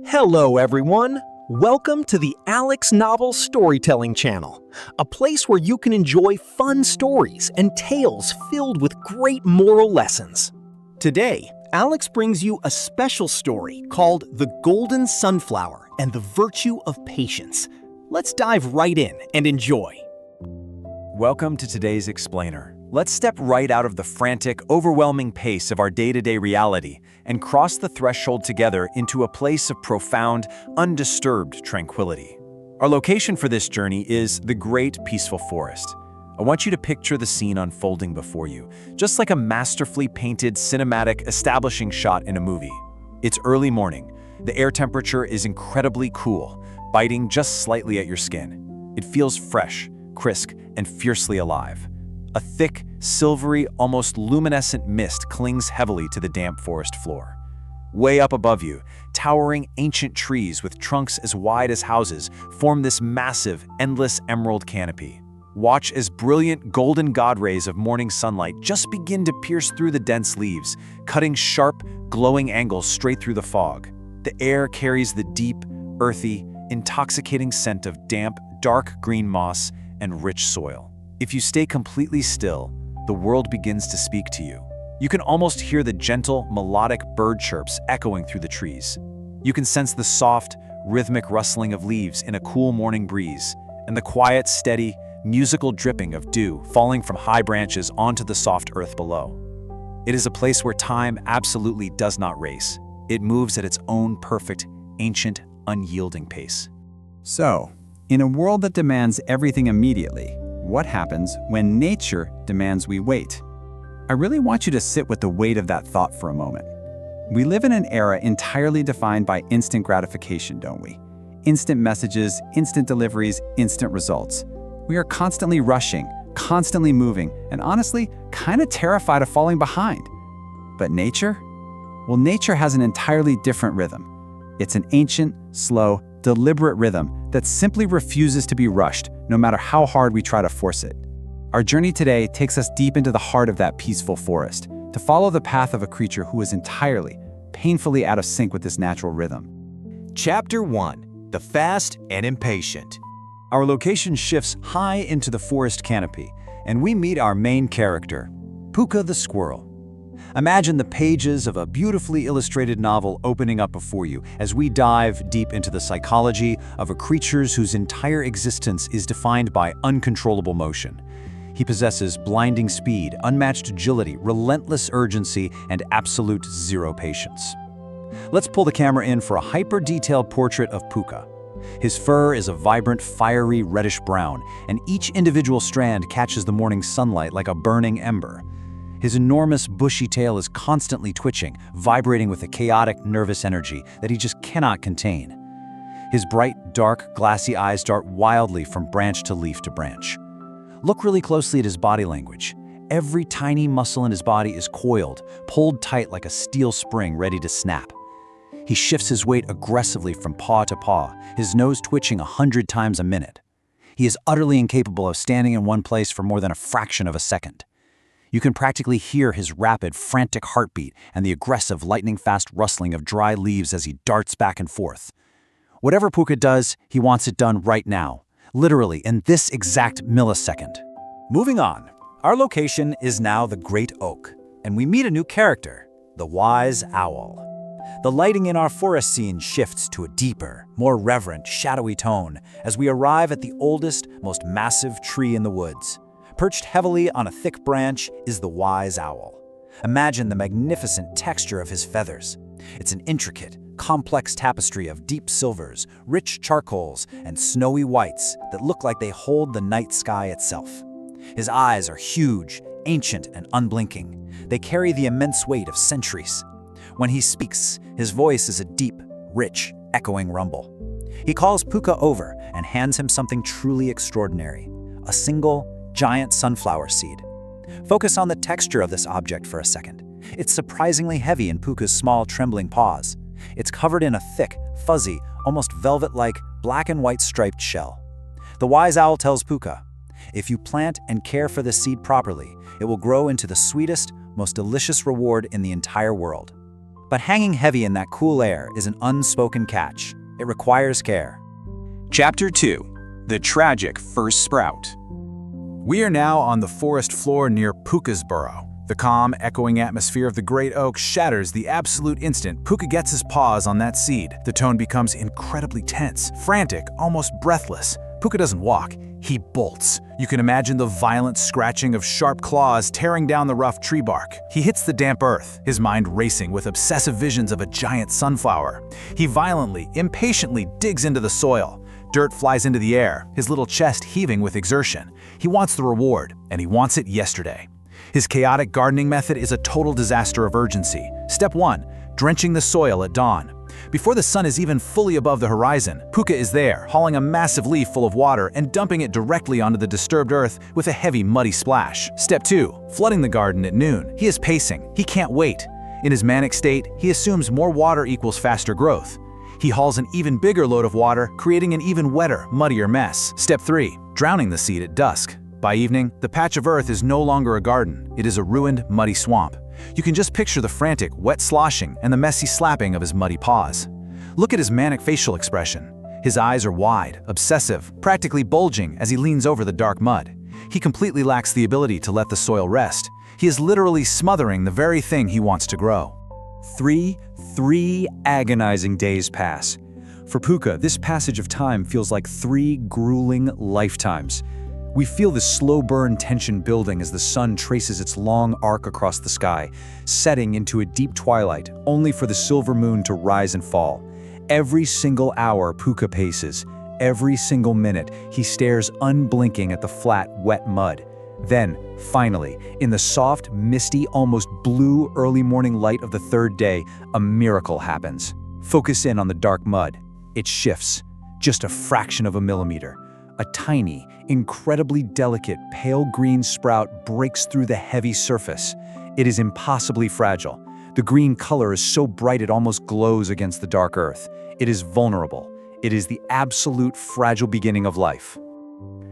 Hello everyone! Welcome to the Alex Novel Storytelling Channel, a place where you can enjoy fun stories and tales filled with great moral lessons. Today, Alex brings you a special story called The Golden Sunflower and the Virtue of Patience. Let's dive right in and enjoy. Welcome to today's explainer. Let's step right out of the frantic, overwhelming pace of our day-to-day reality and cross the threshold together into a place of profound, undisturbed tranquility. Our location for this journey is the great peaceful forest. I want you to picture the scene unfolding before you, just like a masterfully painted cinematic establishing shot in a movie. It's early morning. The air temperature is incredibly cool, biting just slightly at your skin. It feels fresh, crisp, and fiercely alive. A thick, silvery, almost luminescent mist clings heavily to the damp forest floor. Way up above you, towering ancient trees with trunks as wide as houses form this massive, endless emerald canopy. Watch as brilliant golden god rays of morning sunlight just begin to pierce through the dense leaves, cutting sharp, glowing angles straight through the fog. The air carries the deep, earthy, intoxicating scent of damp, dark green moss and rich soil. If you stay completely still, the world begins to speak to you. You can almost hear the gentle, melodic bird chirps echoing through the trees. You can sense the soft, rhythmic rustling of leaves in a cool morning breeze, and the quiet, steady, musical dripping of dew falling from high branches onto the soft earth below. It is a place where time absolutely does not race. It moves at its own perfect, ancient, unyielding pace. So, in a world that demands everything immediately, what happens when nature demands we wait? I really want you to sit with the weight of that thought for a moment. We live in an era entirely defined by instant gratification, don't we? Instant messages, instant deliveries, instant results. We are constantly rushing, constantly moving, and honestly, kind of terrified of falling behind. But nature? Well, nature has an entirely different rhythm. It's an ancient, slow, deliberate rhythm that simply refuses to be rushed, no matter how hard we try to force it. Our journey today takes us deep into the heart of that peaceful forest, to follow the path of a creature who is entirely, painfully out of sync with this natural rhythm. Chapter 1: The Fast and Impatient. Our location shifts high into the forest canopy, and we meet our main character, Puka the squirrel. Imagine the pages of a beautifully illustrated novel opening up before you as we dive deep into the psychology of a creature whose entire existence is defined by uncontrollable motion. He possesses blinding speed, unmatched agility, relentless urgency, and absolute zero patience. Let's pull the camera in for a hyper-detailed portrait of Puka. His fur is a vibrant, fiery reddish-brown, and each individual strand catches the morning sunlight like a burning ember. His enormous, bushy tail is constantly twitching, vibrating with a chaotic, nervous energy that he just cannot contain. His bright, dark, glassy eyes dart wildly from branch to leaf to branch. Look really closely at his body language. Every tiny muscle in his body is coiled, pulled tight like a steel spring ready to snap. He shifts his weight aggressively from paw to paw, his nose twitching 100 times a minute. He is utterly incapable of standing in one place for more than a fraction of a second. You can practically hear his rapid, frantic heartbeat and the aggressive, lightning-fast rustling of dry leaves as he darts back and forth. Whatever Puka does, he wants it done right now, literally in this exact millisecond. Moving on, our location is now the Great Oak, and we meet a new character, the Wise Owl. The lighting in our forest scene shifts to a deeper, more reverent, shadowy tone as we arrive at the oldest, most massive tree in the woods. Perched heavily on a thick branch is the Wise Owl. Imagine the magnificent texture of his feathers. It's an intricate, complex tapestry of deep silvers, rich charcoals, and snowy whites that look like they hold the night sky itself. His eyes are huge, ancient, and unblinking. They carry the immense weight of centuries. When he speaks, his voice is a deep, rich, echoing rumble. He calls Puka over and hands him something truly extraordinary, a single, giant sunflower seed. Focus on the texture of this object for a second. It's surprisingly heavy in Puka's small, trembling paws. It's covered in a thick, fuzzy, almost velvet-like, black and white striped shell. The Wise Owl tells Puka, "If you plant and care for this seed properly, it will grow into the sweetest, most delicious reward in the entire world." But hanging heavy in that cool air is an unspoken catch. It requires care. Chapter 2. The Tragic First Sprout. We are now on the forest floor near Puka's burrow. The calm, echoing atmosphere of the great oak shatters the absolute instant Puka gets his paws on that seed. The tone becomes incredibly tense, frantic, almost breathless. Puka doesn't walk, he bolts. You can imagine the violent scratching of sharp claws tearing down the rough tree bark. He hits the damp earth, his mind racing with obsessive visions of a giant sunflower. He violently, impatiently digs into the soil. Dirt flies into the air, his little chest heaving with exertion. He wants the reward, and he wants it yesterday. His chaotic gardening method is a total disaster of urgency. Step 1. Drenching the soil at dawn. Before the sun is even fully above the horizon, Puka is there, hauling a massive leaf full of water and dumping it directly onto the disturbed earth with a heavy, muddy splash. Step 2. Flooding the garden at noon. He is pacing. He can't wait. In his manic state, he assumes more water equals faster growth. He hauls an even bigger load of water, creating an even wetter, muddier mess. Step 3. Drowning the seed at dusk. By evening, the patch of earth is no longer a garden. It is a ruined, muddy swamp. You can just picture the frantic, wet sloshing and the messy slapping of his muddy paws. Look at his manic facial expression. His eyes are wide, obsessive, practically bulging as he leans over the dark mud. He completely lacks the ability to let the soil rest. He is literally smothering the very thing he wants to grow. Three agonizing days pass. For Puka, this passage of time feels like 3 grueling lifetimes. We feel the slow burn tension building as the sun traces its long arc across the sky, setting into a deep twilight, only for the silver moon to rise and fall. Every single hour Puka paces, every single minute he stares unblinking at the flat, wet mud. Then, finally, in the soft, misty, almost blue early morning light of the 3rd day, a miracle happens. Focus in on the dark mud. It shifts, just a fraction of a millimeter. A tiny, incredibly delicate, pale green sprout breaks through the heavy surface. It is impossibly fragile. The green color is so bright it almost glows against the dark earth. It is vulnerable. It is the absolute fragile beginning of life.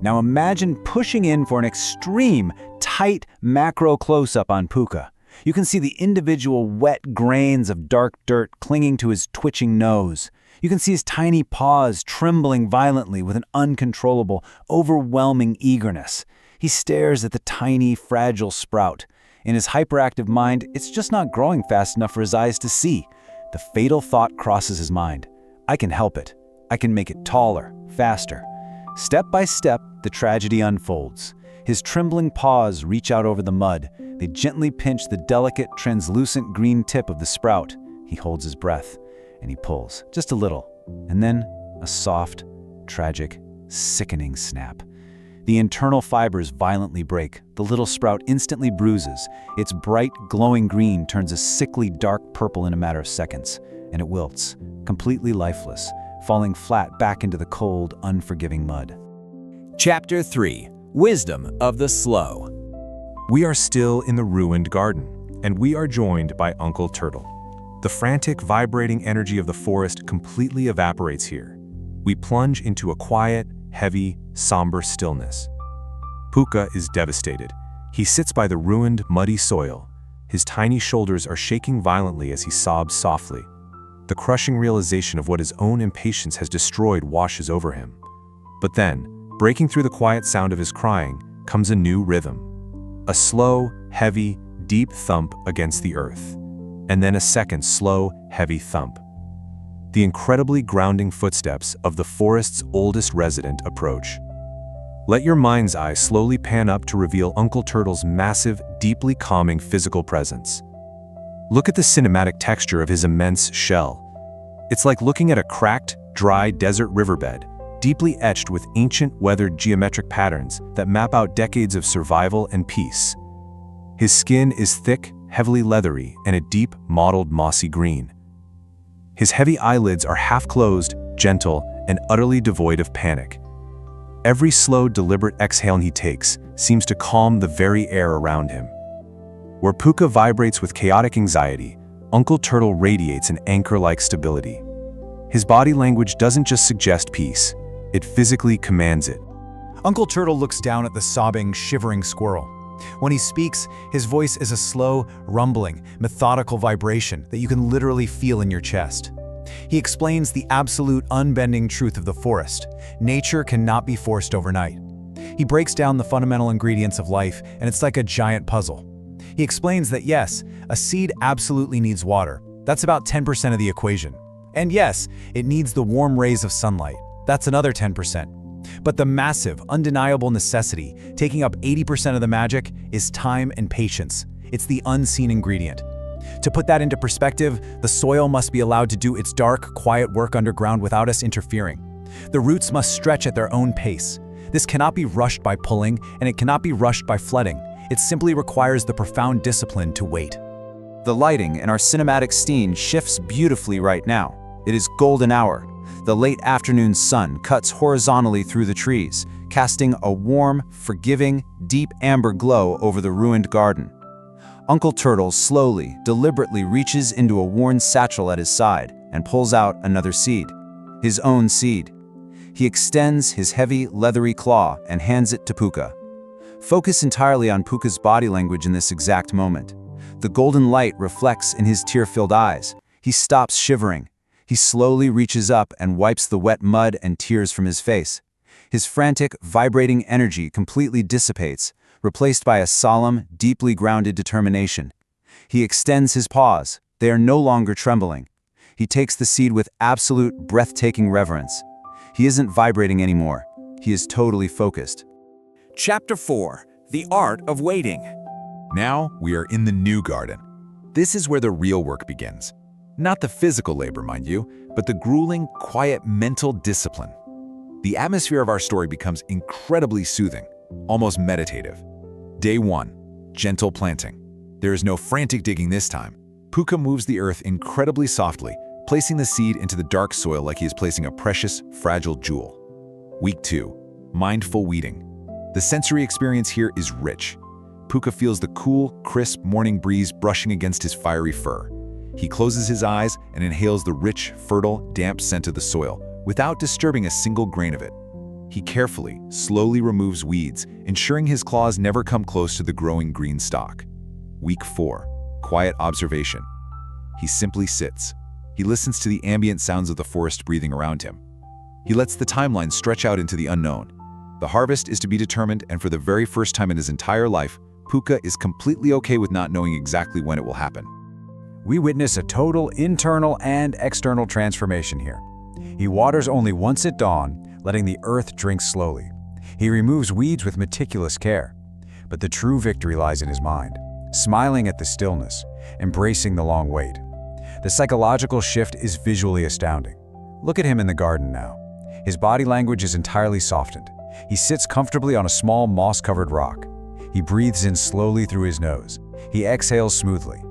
Now imagine pushing in for an extreme, tight macro close-up on Puka. You can see the individual wet grains of dark dirt clinging to his twitching nose. You can see his tiny paws trembling violently with an uncontrollable, overwhelming eagerness. He stares at the tiny, fragile sprout. In his hyperactive mind, it's just not growing fast enough for his eyes to see. The fatal thought crosses his mind. I can help it. I can make it taller, faster. Step by step, the tragedy unfolds. His trembling paws reach out over the mud. They gently pinch the delicate, translucent green tip of the sprout. He holds his breath, and he pulls, just a little. And then, a soft, tragic, sickening snap. The internal fibers violently break. The little sprout instantly bruises. Its bright, glowing green turns a sickly dark purple in a matter of seconds, and it wilts, completely lifeless, falling flat back into the cold, unforgiving mud. Chapter 3. Wisdom of the Slow. We are still in the ruined garden, and we are joined by Uncle Turtle. The frantic, vibrating energy of the forest completely evaporates here. We plunge into a quiet, heavy, somber stillness. Puka is devastated. He sits by the ruined, muddy soil. His tiny shoulders are shaking violently as he sobs softly. The crushing realization of what his own impatience has destroyed washes over him. But then, breaking through the quiet sound of his crying, comes a new rhythm. A slow, heavy, deep thump against the earth. And then a second slow, heavy thump. The incredibly grounding footsteps of the forest's oldest resident approach. Let your mind's eye slowly pan up to reveal Uncle Turtle's massive, deeply calming physical presence. Look at the cinematic texture of his immense shell. It's like looking at a cracked, dry desert riverbed, deeply etched with ancient weathered geometric patterns that map out decades of survival and peace. His skin is thick, heavily leathery, and a deep, mottled mossy green. His heavy eyelids are half-closed, gentle, and utterly devoid of panic. Every slow, deliberate exhale he takes seems to calm the very air around him. Where Puka vibrates with chaotic anxiety, Uncle Turtle radiates an anchor-like stability. His body language doesn't just suggest peace, it physically commands it. Uncle Turtle looks down at the sobbing, shivering squirrel. When he speaks, his voice is a slow, rumbling, methodical vibration that you can literally feel in your chest. He explains the absolute unbending truth of the forest. Nature cannot be forced overnight. He breaks down the fundamental ingredients of life, and it's like a giant puzzle. He explains that yes, a seed absolutely needs water. That's about 10% of the equation. And yes, it needs the warm rays of sunlight. That's another 10%. But the massive, undeniable necessity, taking up 80% of the magic, is time and patience. It's the unseen ingredient. To put that into perspective, the soil must be allowed to do its dark, quiet work underground without us interfering. The roots must stretch at their own pace. This cannot be rushed by pulling, and it cannot be rushed by flooding. It simply requires the profound discipline to wait. The lighting in our cinematic scene shifts beautifully right now. It is golden hour. The late afternoon sun cuts horizontally through the trees, casting a warm, forgiving, deep amber glow over the ruined garden. Uncle Turtle slowly, deliberately reaches into a worn satchel at his side and pulls out another seed. His own seed. He extends his heavy, leathery claw and hands it to Puka. Focus entirely on Puka's body language in this exact moment. The golden light reflects in his tear-filled eyes. He stops shivering. He slowly reaches up and wipes the wet mud and tears from his face. His frantic, vibrating energy completely dissipates, replaced by a solemn, deeply grounded determination. He extends his paws. They are no longer trembling. He takes the seed with absolute, breathtaking reverence. He isn't vibrating anymore. He is totally focused. Chapter 4: The Art of Waiting. Now we are in the new garden. This is where the real work begins. Not the physical labor, mind you, but the grueling, quiet mental discipline. The atmosphere of our story becomes incredibly soothing, almost meditative. Day 1, gentle planting. There is no frantic digging this time. Puka moves the earth incredibly softly, placing the seed into the dark soil like he is placing a precious, fragile jewel. Week 2, mindful weeding. The sensory experience here is rich. Puka feels the cool, crisp morning breeze brushing against his fiery fur. He closes his eyes and inhales the rich, fertile, damp scent of the soil without disturbing a single grain of it. He carefully, slowly removes weeds, ensuring his claws never come close to the growing green stalk. Week 4, quiet observation. He simply sits. He listens to the ambient sounds of the forest breathing around him. He lets the timeline stretch out into the unknown. The harvest is to be determined, and for the very first time in his entire life, Puka is completely okay with not knowing exactly when it will happen. We witness a total internal and external transformation here. He waters only once at dawn, letting the earth drink slowly. He removes weeds with meticulous care. But the true victory lies in his mind, smiling at the stillness, embracing the long wait. The psychological shift is visually astounding. Look at him in the garden now. His body language is entirely softened. He sits comfortably on a small moss-covered rock. He breathes in slowly through his nose. He exhales smoothly.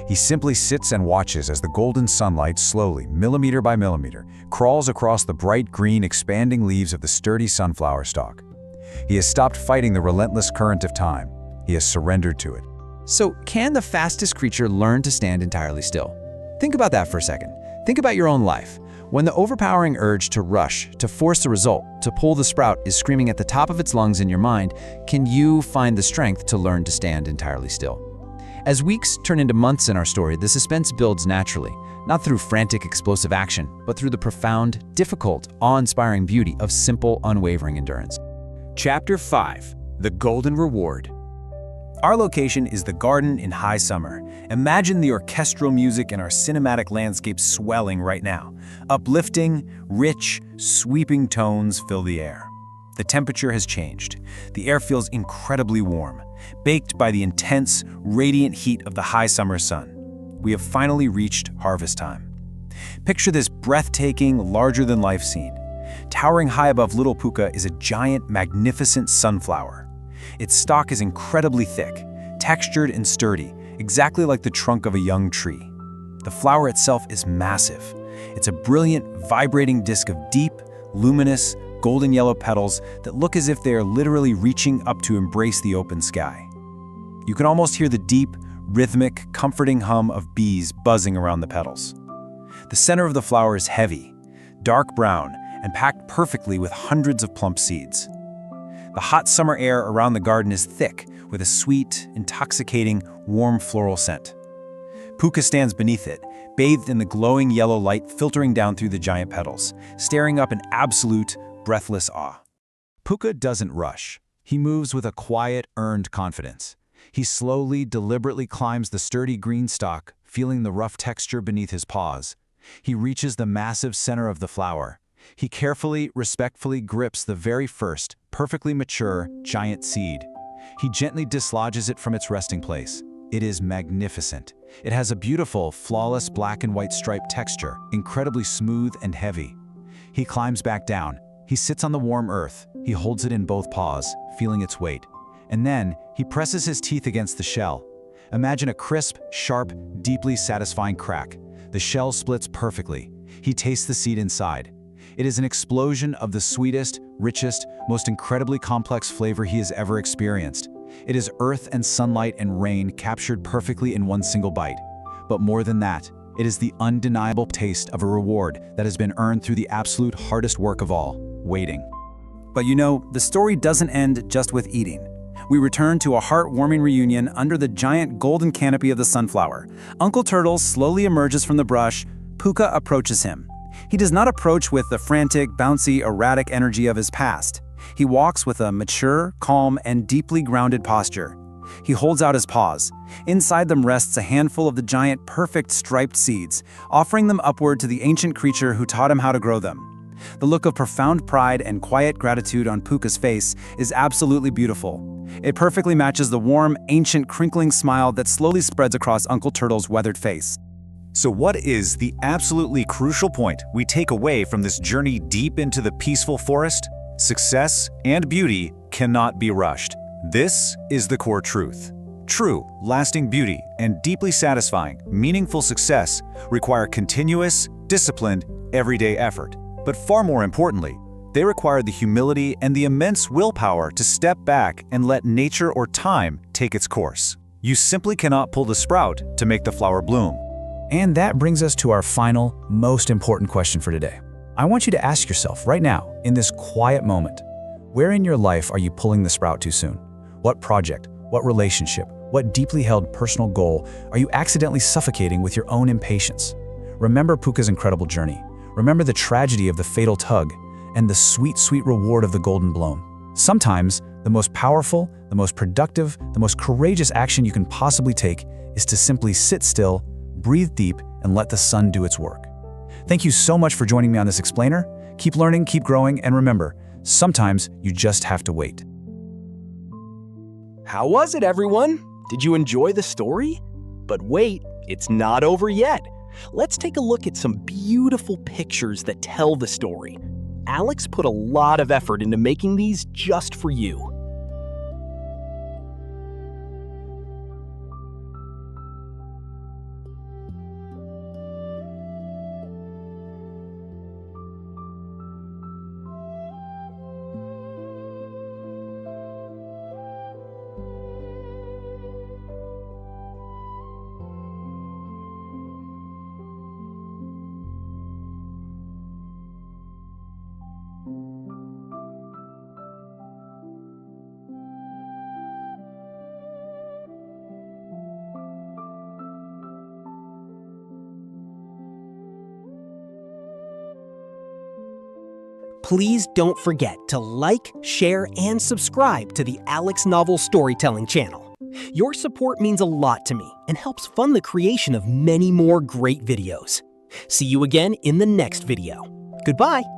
He simply sits and watches as the golden sunlight slowly, millimeter by millimeter, crawls across the bright green, expanding leaves of the sturdy sunflower stalk. He has stopped fighting the relentless current of time. He has surrendered to it. So, can the fastest creature learn to stand entirely still? Think about that for a second. Think about your own life. When the overpowering urge to rush, to force the result, to pull the sprout is screaming at the top of its lungs in your mind, can you find the strength to learn to stand entirely still? As weeks turn into months in our story, the suspense builds naturally, not through frantic, explosive action, but through the profound, difficult, awe-inspiring beauty of simple, unwavering endurance. Chapter 5: The Golden Reward. Our location is the garden in high summer. Imagine the orchestral music in our cinematic landscape swelling right now. Uplifting, rich, sweeping tones fill the air. The temperature has changed. The air feels incredibly warm, baked by the intense, radiant heat of the high summer sun. We have finally reached harvest time. Picture this breathtaking, larger-than-life scene. Towering high above little Puka is a giant, magnificent sunflower. Its stalk is incredibly thick, textured and sturdy, exactly like the trunk of a young tree. The flower itself is massive. It's a brilliant, vibrating disc of deep, luminous, golden yellow petals that look as if they are literally reaching up to embrace the open sky. You can almost hear the deep, rhythmic, comforting hum of bees buzzing around the petals. The center of the flower is heavy, dark brown, and packed perfectly with hundreds of plump seeds. The hot summer air around the garden is thick, with a sweet, intoxicating, warm floral scent. Puka stands beneath it, bathed in the glowing yellow light filtering down through the giant petals, staring up in absolute, breathless awe. Puka doesn't rush. He moves with a quiet, earned confidence. He slowly, deliberately climbs the sturdy green stalk, feeling the rough texture beneath his paws. He reaches the massive center of the flower. He carefully, respectfully grips the very first, perfectly mature, giant seed. He gently dislodges it from its resting place. It is magnificent. It has a beautiful, flawless black and white striped texture, incredibly smooth and heavy. He climbs back down. He sits on the warm earth. He holds it in both paws, feeling its weight. And then, he presses his teeth against the shell. Imagine a crisp, sharp, deeply satisfying crack. The shell splits perfectly. He tastes the seed inside. It is an explosion of the sweetest, richest, most incredibly complex flavor he has ever experienced. It is earth and sunlight and rain captured perfectly in one single bite. But more than that, it is the undeniable taste of a reward that has been earned through the absolute hardest work of all, waiting. But you know, the story doesn't end just with eating. We return to a heartwarming reunion under the giant golden canopy of the sunflower. Uncle Turtle slowly emerges from the brush. Puka approaches him. He does not approach with the frantic, bouncy, erratic energy of his past. He walks with a mature, calm, and deeply grounded posture. He holds out his paws. Inside them rests a handful of the giant, perfect striped seeds, offering them upward to the ancient creature who taught him how to grow them. The look of profound pride and quiet gratitude on Puka's face is absolutely beautiful. It perfectly matches the warm, ancient, crinkling smile that slowly spreads across Uncle Turtle's weathered face. So what is the absolutely crucial point we take away from this journey deep into the peaceful forest? Success and beauty cannot be rushed. This is the core truth. True, lasting beauty and deeply satisfying, meaningful success require continuous, disciplined, everyday effort. But far more importantly, they require the humility and the immense willpower to step back and let nature or time take its course. You simply cannot pull the sprout to make the flower bloom. And that brings us to our final, most important question for today. I want you to ask yourself right now, in this quiet moment, where in your life are you pulling the sprout too soon? What project, what relationship, what deeply held personal goal are you accidentally suffocating with your own impatience? Remember Puka's incredible journey. Remember the tragedy of the fatal tug and the sweet, sweet reward of the golden bloom. Sometimes, the most powerful, the most productive, the most courageous action you can possibly take is to simply sit still, breathe deep, and let the sun do its work. Thank you so much for joining me on this explainer. Keep learning, keep growing, and remember, sometimes you just have to wait. How was it, everyone? Did you enjoy the story? But wait, it's not over yet. Let's take a look at some beautiful pictures that tell the story. Alex put a lot of effort into making these just for you. Please don't forget to like, share, and subscribe to the Alex Novel Storytelling channel. Your support means a lot to me and helps fund the creation of many more great videos. See you again in the next video. Goodbye.